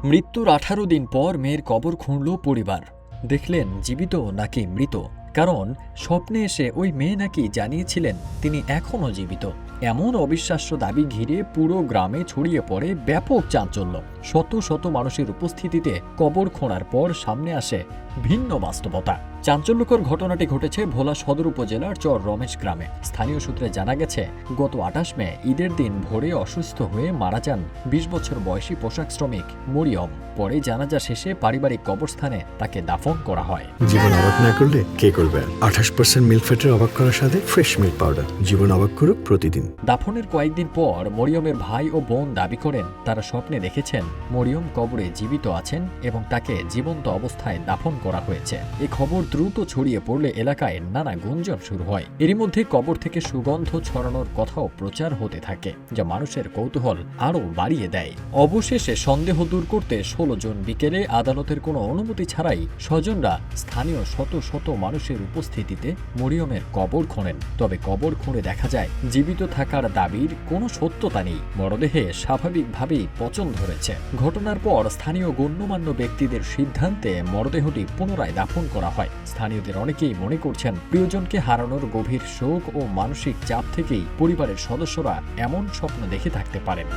মৃত্যুর 18 দিন পর মেয়ের কবর খুঁড়ল পরিবার। দেখলেন জীবিত নাকি মৃত। কারণ স্বপ্নে এসে ওই মেয়ে নাকি জানিয়েছিলেন তিনি এখনও জীবিত। এমন অবিশ্বাস্য দাবি ঘিরে পুরো গ্রামে ছড়িয়ে পড়ে ব্যাপক চাঞ্চল্য। শত শত মানুষের উপস্থিতিতে কবর খোঁড়ার পর সামনে আসে ভিন্ন বাস্তবতা। চাঞ্চল্যকর ঘটনাটি ঘটেছে ভোলা সদর উপজেলার চর রমেশ গ্রামে। স্থানীয় সূত্রে জানা গেছে, গত 28 মে ঈদের দিন ভোরে অসুস্থ হয়ে মারা যান 20 বছর বয়সী পোশাক শ্রমিক মরিয়ম। পরে জানাজা শেষে পারিবারিক কবরস্থানে তাকে দাফন করা হয়। জীবন অবাক না করলে কে করবে? 28% মিল্ক ফ্যাটের অবাক করার সাথে ফ্রেশ মিল্ক পাউডার। জীবন অবাক করুক প্রতিদিন। দাফনের কয়েকদিন পর মরিয়মের ভাই ও বোন দাবি করেন তারা স্বপ্নে দেখেছেন মরিয়ম কবরে জীবিত আছেন এবং তাকে জীবন্ত অবস্থায় দাফন করা হয়েছে। এই খবর দ্রুত ছড়িয়ে পড়লে এলাকায় নানা গুঞ্জন শুরু হয়। এরই মধ্যে কবর থেকে সুগন্ধ ছড়ানোর কথাও প্রচার হতে থাকে, যা মানুষের কৌতূহল আরও বাড়িয়ে দেয়। অবশেষে সন্দেহ দূর করতে 16 জুন বিকেলে আদালতের কোনো অনুমতি ছাড়াই স্বজনরা স্থানীয় শত শত মানুষের উপস্থিতিতে মরিয়মের কবর খোঁড়েন। তবে কবর খুঁড়ে দেখা যায় জীবিত থাকার দাবির কোনো সত্যতা নেই। মরদেহে স্বাভাবিকভাবেই পচন ধরেছে। ঘটনার পর স্থানীয় গণ্যমান্য ব্যক্তিদের সিদ্ধান্তে মরদেহটি পুনরায় দাফন করা হয়। স্থানীয়দের অনেকেই মনে করছেন প্রিয়জনকে হারানোর গভীর শোক ও মানসিক চাপ থেকেই পরিবারের সদস্যরা এমন স্বপ্ন দেখে থাকতে পারেন।